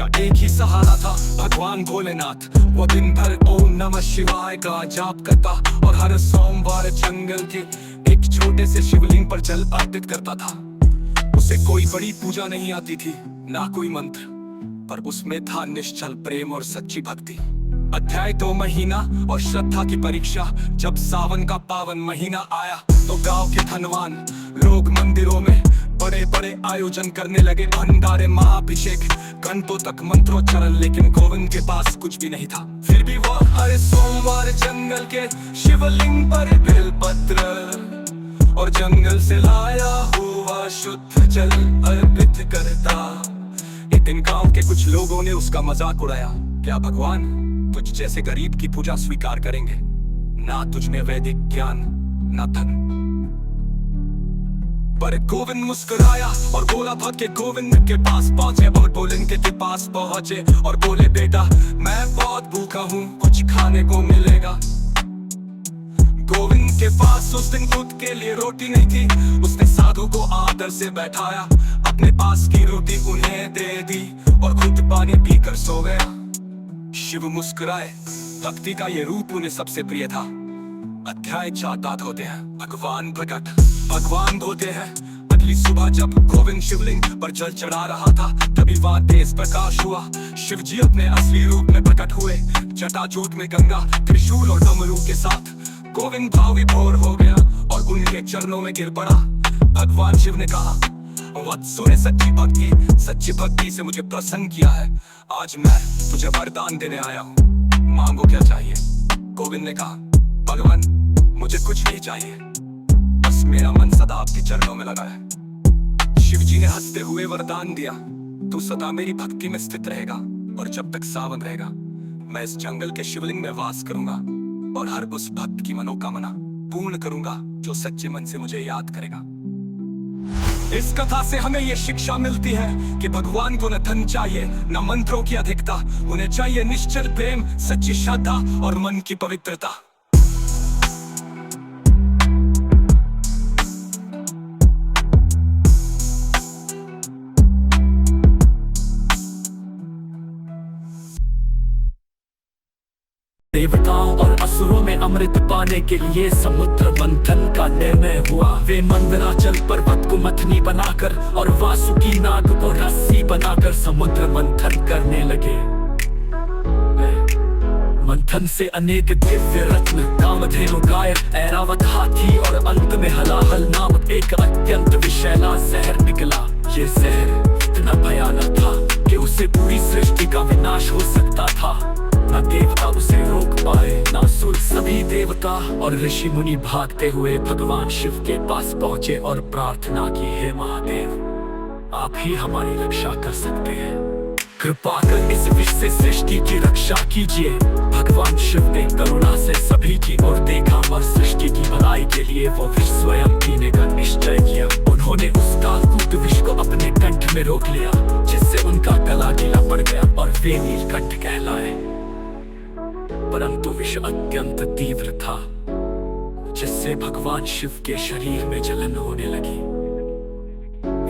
उसका एक ही सहारा था भगवान भोलेनाथ। वो दिन भर ओम नमः शिवाय का जाप करता और हर सोमवार जंगल के एक छोटे से शिवलिंग पर जल अर्पित करता था। उसे कोई बड़ी पूजा नहीं आती थी, ना कोई मंत्र, पर उसमें था निश्चल प्रेम और सच्ची भक्ति। अध्याय 2 महीना और श्रद्धा की परीक्षा। जब सावन का पावन महीना आया तो गांव के धनवान लोग मंदिरों में बड़े बड़े आयोजन करने लगे, भंडारे, महाअभिषेक, घंटों तक मंत्रोच्चारण। लेकिन गोविंद के पास कुछ भी नहीं था। फिर भी वो हर सोमवार जंगल के शिवलिंग पर बेलपत्र और जंगल से लाया हुआ शुद्ध जल अर्पित करता। एक दिन गांव के कुछ लोगों ने उसका मजाक उड़ाया, क्या भगवान तुझ जैसे गरीब की पूजा स्वीकार करेंगे? ना तुझ में वैदिक ज्ञान, ना धन। पर गोविंद मुस्कुराया और बोला, भक्त के गोविंद के पास पहुंचे और भोलेनाथ के पास पहुंचे और बोले, बेटा मैं बहुत भूखा हूँ, कुछ खाने को मिलेगा? गोविंद के पास उस दिन खुद के लिए रोटी नहीं थी। उसने साधु को आदर से बैठाया, अपने पास की रोटी उन्हें दे दी और खुद पानी पीकर सो गया। शिव मुस्कुराए, भक्ति का ये रूप उन्हें सबसे प्रिय था। अध्याय 4 होते हैं भगवान प्रकट। भगवान होते हैं अगली सुबह जब गोविंद शिवलिंग पर जल चढ़ा रहा था, तभी वहां तेज प्रकाश हुआ। शिव जी अपने असली रूप में प्रकट हुए, जटाजूट में गंगा, त्रिशूल और डमरू के साथ। गोविंद भाव विभोर हो गया और उनके चरणों में गिर पड़ा। भगवान शिव ने कहा, वत्सो ने सच्ची भक्ति से मुझे प्रसन्न किया है। आज मैं तुझे वरदान देने आया हूँ, मांगो क्या चाहिए? गोविंद ने कहा, भगवान मुझे कुछ नहीं चाहिए, बस मेरा मन सदा आपके चरणों में लगा है। शिव जी ने हंसते हुए वरदान दिया, तू सदा मेरी भक्ति में स्थित रहेगा और जब तक सावन रहेगा मैं इस जंगल के शिवलिंग में वास करूंगा और हर उस भक्त की मनोकामना पूर्ण करूंगा जो सच्चे मन से मुझे याद करेगा। इस कथा से हमें ये शिक्षा मिलती है कि भगवान को न धन चाहिए, न मंत्रों की अधिकता, उन्हें चाहिए निश्चल प्रेम, सच्ची श्रद्धा और मन की पवित्रता। देवताओं और असुरों में अमृत पाने के लिए समुद्र मंथन का निर्णय हुआ। वे मंदराचल पर्वत को मथनी बनाकर और वासुकी नाग को रस्सी बनाकर समुद्र मंथन करने लगे। मंथन से अनेक दिव्य रत्न, कामधेनु गाय, ऐरावत हाथी और अंत में हलाहल नामक एक अत्यंत विषैला जहर निकला। ये जहर इतना भयानक था कि उससे पूरी सृष्टि का विनाश हो सकता था। न देवता उसे रोक पाए, न असुर। सभी देवता और ऋषि मुनि भागते हुए भगवान शिव के पास पहुंचे और प्रार्थना की, हे महादेव आप ही हमारी रक्षा कर सकते हैं, कृपा कर इस विष से सृष्टि की रक्षा कीजिए। भगवान शिव ने करुणा से सभी की ओर देखा और सृष्टि की भलाई के लिए वो विष स्वयं पीने का निश्चय किया। उन्होंने उस कालकूट विष को अपने कंठ में रोक लिया, जिससे उनका गला गीला पड़ गया और वे नीलकंठ कहलाए। परंतु विष अत्यंत तीव्र था, जिससे भगवान शिव के शरीर में जलन होने लगी।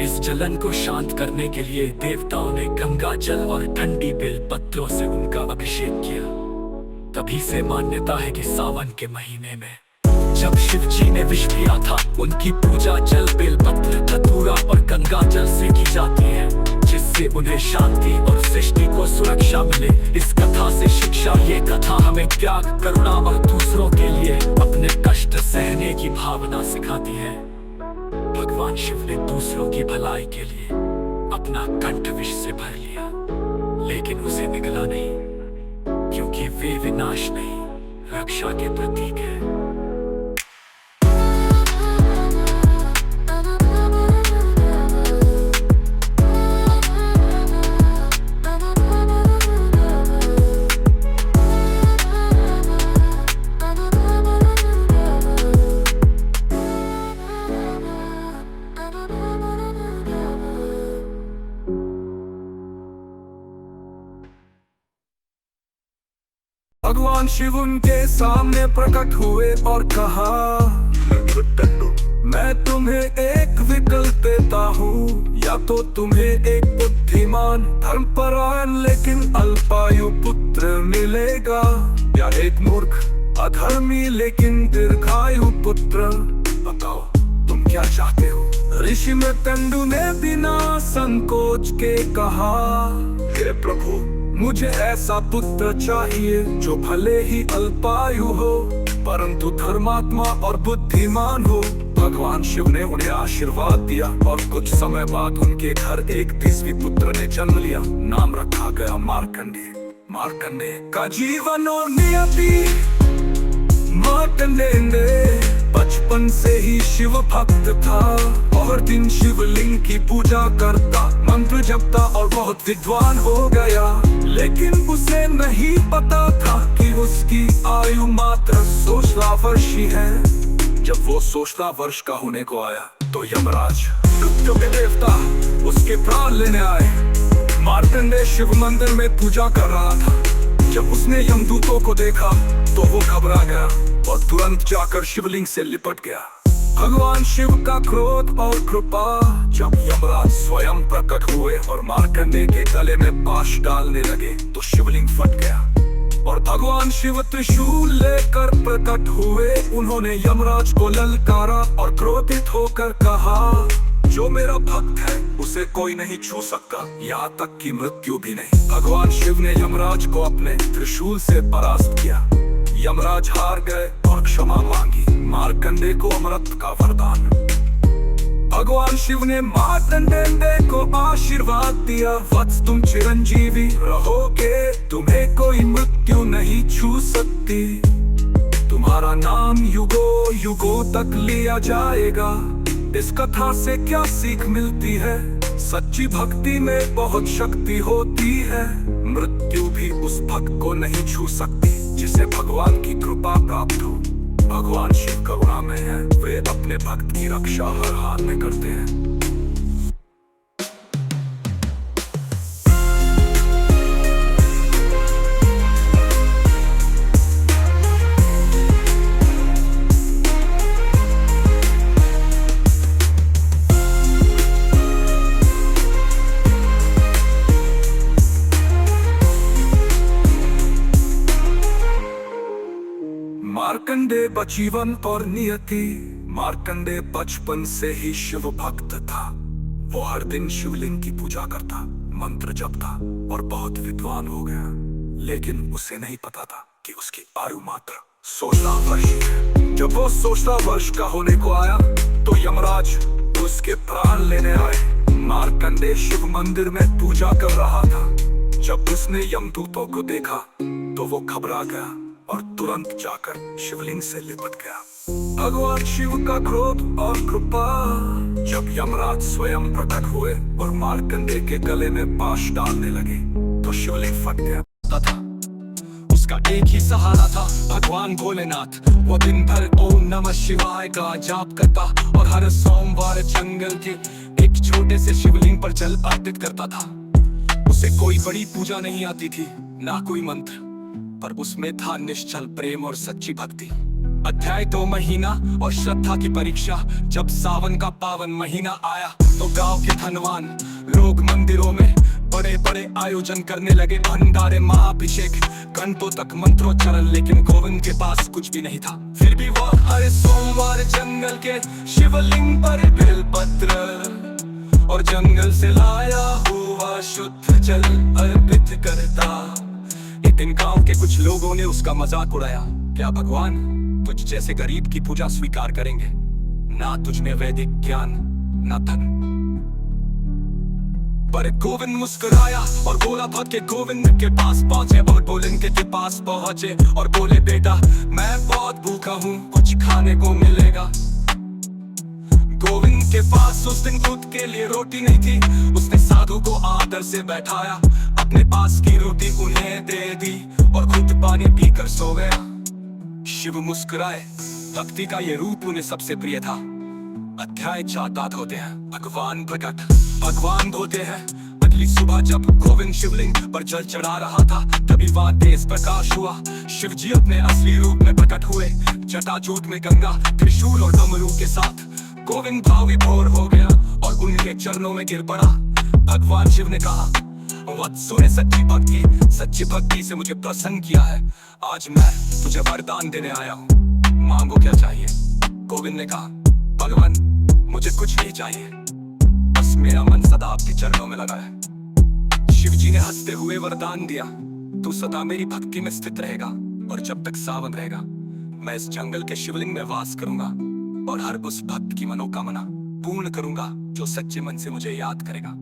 इस जलन को शांत करने के लिए देवताओं ने गंगा जल और ठंडी बेल पत्रों से उनका अभिषेक किया। तभी से मान्यता है कि सावन के महीने में जब शिव जी ने विष पिया था, उनकी पूजा जल, बेल पत्र, धतूरा और गंगा जल से की जाती है, जिससे उन्हें शांति और सृष्टि को सुरक्षा मिले। इस कथा से शिक्षा, ये कथा हमें त्याग, करुणा और दूसरों के लिए अपने कष्ट सहने की भावना सिखाती है। भगवान शिव ने दूसरों की भलाई के लिए अपना कंठ विष से भर लिया, लेकिन उसे निगला नहीं, क्योंकि वे विनाश नहीं, रक्षा के प्रतीक है। भगवान शिव उनके सामने प्रकट हुए और कहा, मैं तुम्हें एक विकल्प देता हूँ, या तो तुम्हें एक बुद्धिमान धर्मपरायण लेकिन अल्पायु पुत्र मिलेगा, या एक मूर्ख अधर्मी लेकिन दीर्घायु पुत्र। बताओ तुम क्या चाहते हो? ऋषि मृत्यु ने बिना संकोच के कहा, हे प्रभु मुझे ऐसा पुत्र चाहिए जो भले ही अल्पायु हो परंतु धर्मात्मा और बुद्धिमान हो। भगवान शिव ने उन्हें आशीर्वाद दिया और कुछ समय बाद उनके घर एक 20वीं पुत्र ने जन्म लिया। नाम रखा गया मार्कंडेय। मार्कंडेय का जीवन और नियति। मार्कंडेय बचपन से ही शिव भक्त था और दिन शिवलिंग की पूजा करता, मंत्र जपता और बहुत विद्वान हो गया। लेकिन उसे नहीं पता था कि उसकी आयु मात्र 16 वर्ष ही है। जब वो 16 वर्ष का होने को आया तो यमराज मृत्यु के देवता उसके प्राण लेने आए। मार्कंडेय शिव मंदिर में पूजा कर रहा था। जब उसने यमदूतों को देखा तो वो घबरा गया और तुरंत जाकर शिवलिंग से लिपट गया। भगवान शिव का क्रोध और कृपा जब यमराज स्वयं प्रकट हुए और मार्कंडेय के गले में पाश डालने लगे तो शिवलिंग फट गया और भगवान शिव त्रिशूल लेकर प्रकट हुए। उन्होंने यमराज को ललकारा और क्रोधित होकर कहा, जो मेरा भक्त है उसे कोई नहीं छू सकता, यहाँ तक कि मृत्यु भी नहीं। भगवान शिव ने यमराज को अपने त्रिशूल से परास्त किया। यमराज हार गए और क्षमा मांगी। मार्कंडेय को अमृत का वरदान। भगवान शिव ने मार्कंडेय को आशीर्वाद दिया, वत्स तुम चिरंजीवी रहोगे, तुम्हें कोई मृत्यु नहीं छू सकती, तुम्हारा नाम युगों युगों तक लिया जाएगा। इस कथा से क्या सीख मिलती है? सच्ची भक्ति में बहुत शक्ति होती है। मृत्यु भी उस भक्त को नहीं छू सकती जिसे भगवान की कृपा प्राप्त हो। भगवान शिव करुणामय है, वे अपने भक्त की रक्षा हर हाल में करते हैं। मार्कंडेय बचीवन और नियति। मार्कंडेय बचपन से ही शिव भक्त था। वो हर दिन शिवलिंग की पूजा करता, मंत्र जपता और बहुत विद्वान हो गया। लेकिन उसे नहीं पता था कि उसकी आयु मात्र 16 वर्ष है। जब वो 16 वर्ष का होने को आया तो यमराज उसके प्राण लेने आए। मार्कंडेय शिव मंदिर में पूजा कर रहा था। जब उसने यमदूतों को देखा तो वो घबरा गया और तुरंत जाकर शिवलिंग से लिपट गया। भगवान शिव का क्रोध और कृपा जब यमराज स्वयं प्रकट हुए और मार्कंडेय के गले में पाश डालने लगे तो शिवलिंग फट गया था। उसका एक ही सहारा था, भगवान भोलेनाथ। वो दिन भर ओम नमः शिवाय का जाप करता और हर सोमवार जंगल के एक छोटे से शिवलिंग पर जल अर्पित करता था। उसे कोई बड़ी पूजा नहीं आती थी, ना कोई मंत्र, पर उसमें था निश्चल प्रेम और सच्ची भक्ति। अध्याय 2 महीना और श्रद्धा की परीक्षा। जब सावन का पावन महीना आया तो गांव के धनवान लोग मंदिरों में बड़े बड़े आयोजन करने लगे। भंडारे, महाअभिषेक, घंटों तक मंत्रोच्चारण। लेकिन गोविंद के पास कुछ भी नहीं था। फिर भी वो हर सोमवार जंगल के शिवलिंग पर बेलपत्र और जंगल से लाया हुआ शुद्ध जल अर्पित करता। एक दिन गांव के कुछ लोगों ने उसका मजाक उड़ाया, क्या भगवान तुझ जैसे गरीब की पूजा स्वीकार करेंगे? ना तुझ में वैदिक ज्ञान, ना धन। पर गोविंद मुस्कुराया और बोला, भक्त के गोविंद के पास पहुंचे और भोलेनाथ के पास पहुंचे और बोले, बेटा मैं बहुत भूखा हूँ, कुछ खाने को मिलेगा? गोविंद के पास उस दिन खुद के लिए रोटी नहीं थी। उसने साधु को आदर से बैठाया, अपने पास की रोटी उन्हें दे दी और खुद पानी पीकर सो गया। शिव मुस्कुराए, भक्ति का ये रूप उन्हें सबसे प्रिय था। अध्याय 4 होते हैं भगवान प्रकट। भगवान होते हैं अगली सुबह जब गोविंद शिवलिंग पर जल चढ़ा रहा था तभी वहां तेज प्रकाश हुआ। शिव जी अपने असली रूप में प्रकट हुए, जटाजूट में गंगा, त्रिशूल और डमरू के साथ। गोविंद भाव विभोर हो गया और उनके चरणों में गिर पड़ा। भगवान शिव ने कहा, वत्स ने सच्ची भक्ति से मुझे प्रसन्न किया है। आज मैं तुझे वरदान देने आया हूँ, मांगो क्या चाहिए। गोविंद ने कहा, भगवान मुझे कुछ नहीं चाहिए, बस मेरा मन सदा आपके चरणों में लगा है। शिव जी ने हंसते हुए वरदान दिया, तू सदा मेरी भक्ति में स्थित रहेगा और जब तक सावन रहेगा मैं इस जंगल के शिवलिंग में वास करूंगा और हर उस भक्त की मनोकामना पूर्ण करूंगा जो सच्चे मन से मुझे याद करेगा।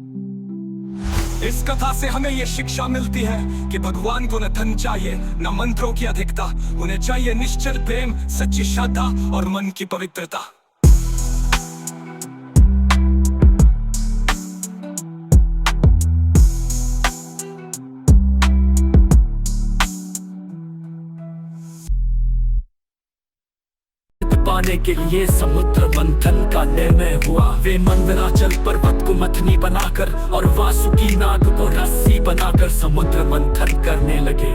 इस कथा से हमें ये शिक्षा मिलती है कि भगवान को न धन चाहिए न मंत्रों की अधिकता, उन्हें चाहिए निश्चल प्रेम, सच्ची श्रद्धा और मन की पवित्रता। पाने के लिए समुद्र मंथन का निर्णय हुआ। वे मंदराचल पर्वत को मथनी बनाकर और वासुकी नाग को रस्सी बनाकर समुद्र मंथन करने लगे।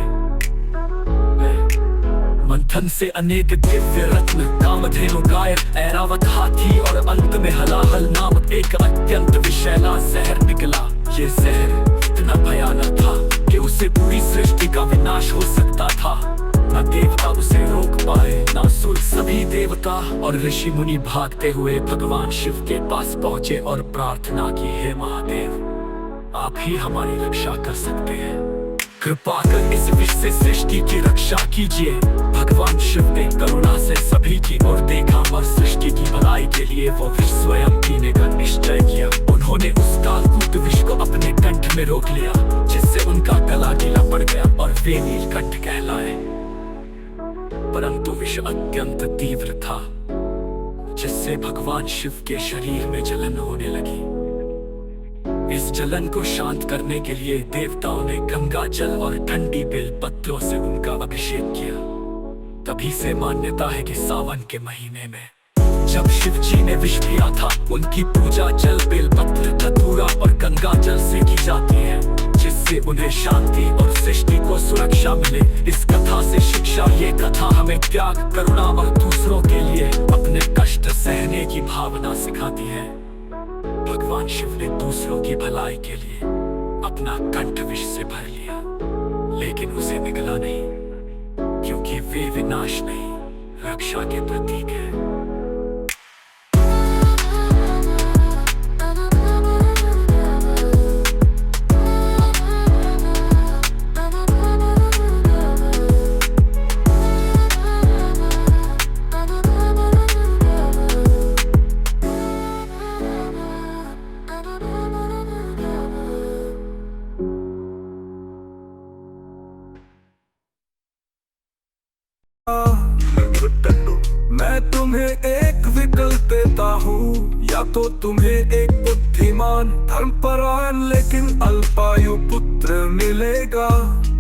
मंथन से अनेक दिव्य रत्न, कामधेनु गाय, ऐरावत हाथी और अंत में हलाहल नामक एक अत्यंत विषैला जहर निकला। ये जहर इतना भयानक था कि उससे पूरी सृष्टि का विनाश हो सकता था। न देवता उसे रोक पाए न असुर। सभी देवता और ऋषि मुनि भागते हुए भगवान शिव के पास पहुंचे और प्रार्थना की, हे महादेव आप ही हमारी रक्षा कर सकते हैं, कृपा कर इस विष से सृष्टि की रक्षा कीजिए। भगवान शिव ने करुणा से सभी की ओर देखा और सृष्टि की भलाई के लिए वो विष स्वयं पीने का निश्चय किया। उन्होंने उस कालकूट विष को अपने कंठ में रोक लिया, जिससे उनका गला गीला पड़ गया और वे नीलकंठ कहलाए। परंतु विष अत्यंत तीव्र था, जिससे भगवान शिव के शरीर में जलन होने लगी। इस जलन को शांत करने के लिए देवताओं ने गंगा जल और ठंडी बेल पत्रों से उनका अभिषेक किया। तभी से मान्यता है कि सावन के महीने में जब शिव जी ने विष पिया था, उनकी पूजा जल, बेल पत्र, धतूरा और गंगा जल से की जाती है, जिससे उन्हें शांति और सृष्टि को सुरक्षा मिले। इस कथा से शिक्षा, ये कथा हमें त्याग, करुणा और दूसरों के लिए अपने कष्ट सहने की भावना सिखाती है। भगवान शिव ने दूसरों की भलाई के लिए अपना कंठ विष से भर लिया, लेकिन उसे निगला नहीं, क्योंकि वे विनाश नहीं रक्षा के प्रतीक है। मैं तुम्हें एक विकल्प देता हूँ, या तो तुम्हें एक बुद्धिमान धर्मपरायण लेकिन अल्पायु पुत्र मिलेगा,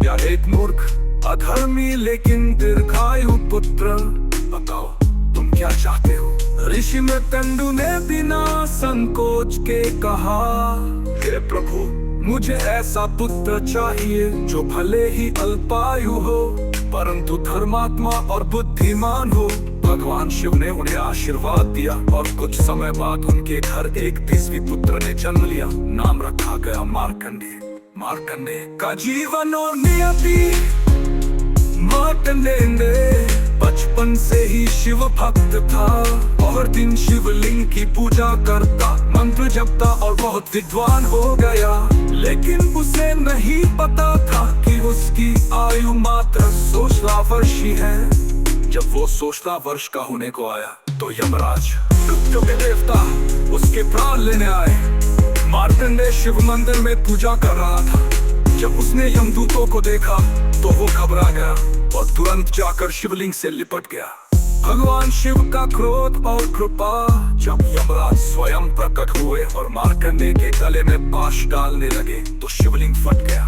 या एक मूर्ख अधर्मी लेकिन दीर्घायु पुत्र। बताओ तुम क्या चाहते हो? ऋषि मृत्यु ने बिना संकोच के कहा, हे प्रभु मुझे ऐसा पुत्र चाहिए जो भले ही अल्पायु हो परंतु धर्मात्मा और बुद्धिमान हो। भगवान शिव ने उन्हें आशीर्वाद दिया और कुछ समय बाद उनके घर एक 30वीं पुत्र ने जन्म लिया। नाम रखा गया मार्कंडेय। मार्कंडेय का जीवन और नियति। मार्कंडेय बचपन से ही शिव भक्त था और दिन शिवलिंग की पूजा करता, मंत्र जपता और बहुत विद्वान हो गया। लेकिन उसे नहीं पता था कि उसकी आयु मात्र 16 वर्ष ही है। जब वो 16 वर्ष का होने को आया तो यमराज मृत्यु के देवता उसके प्राण लेने आए। मार्कंडेय शिव मंदिर में पूजा कर रहा था। जब उसने यमदूतों को देखा तो वो घबरा गया और तुरंत जाकर शिवलिंग से लिपट गया। भगवान शिव का क्रोध और कृपा जब यमराज स्वयं प्रकट हुए और मार्कंडेय के गले में पाश डालने लगे तो शिवलिंग फट गया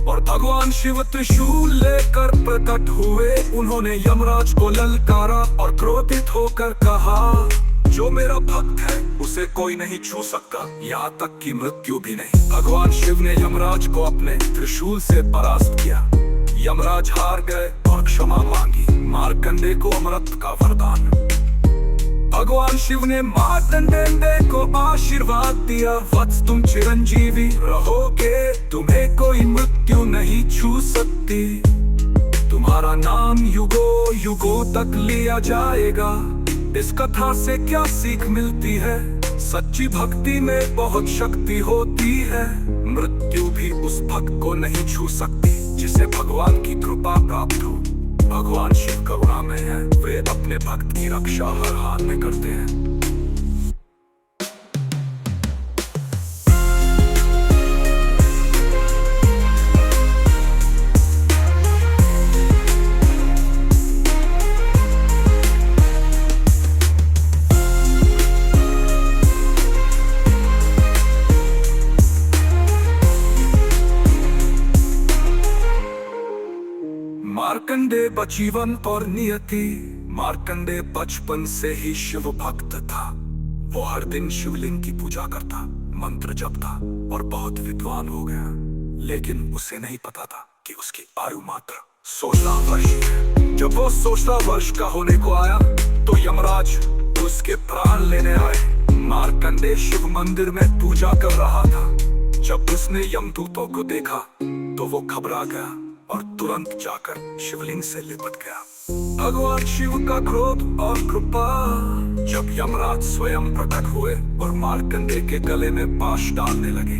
और भगवान शिव त्रिशूल लेकर प्रकट हुए। उन्होंने यमराज को ललकारा और क्रोधित होकर कहा, जो मेरा भक्त है उसे कोई नहीं छू सकता, यहाँ तक कि मृत्यु भी नहीं। भगवान शिव ने यमराज को अपने त्रिशूल से परास्त किया। यमराज हार गए और क्षमा मांगी। मार्कंडेय को अमृत का वरदान। भगवान शिव ने मार्कंडेय को आशीर्वाद दिया, वत्स तुम चिरंजीवी रहोगे, तुम्हें कोई मृत्यु नहीं छू सकती, तुम्हारा नाम युगों युगों तक लिया जाएगा। इस कथा से क्या सीख मिलती है? सच्ची भक्ति में बहुत शक्ति होती है, मृत्यु भी उस भक्त को नहीं छू सकती जिसे भगवान की कृपा प्राप्त हो। भगवान शिव करुणामय है, वे अपने भक्त की रक्षा हर हाल में करते हैं। मार्कंडेय बचीवन और नियति। मार्कंडेय बचपन से ही शिव भक्त था। वो हर दिन शिवलिंग की पूजा करता, मंत्र जपता और बहुत विद्वान हो गया, लेकिन उसे नहीं पता था कि उसकी आयु मात्र 16 वर्ष है। जब वो 16 वर्ष का होने को आया तो यमराज उसके प्राण लेने आए। मार्कंडेय शिव मंदिर में पूजा कर रहा था। जब उसने यमदूतों को देखा तो वो घबरा गया और तुरंत जाकर शिवलिंग से लिपट गया। भगवान शिव का क्रोध और कृपा। जब यमराज स्वयं प्रकट हुए और मार्कंडेय के गले में पाश डालने लगे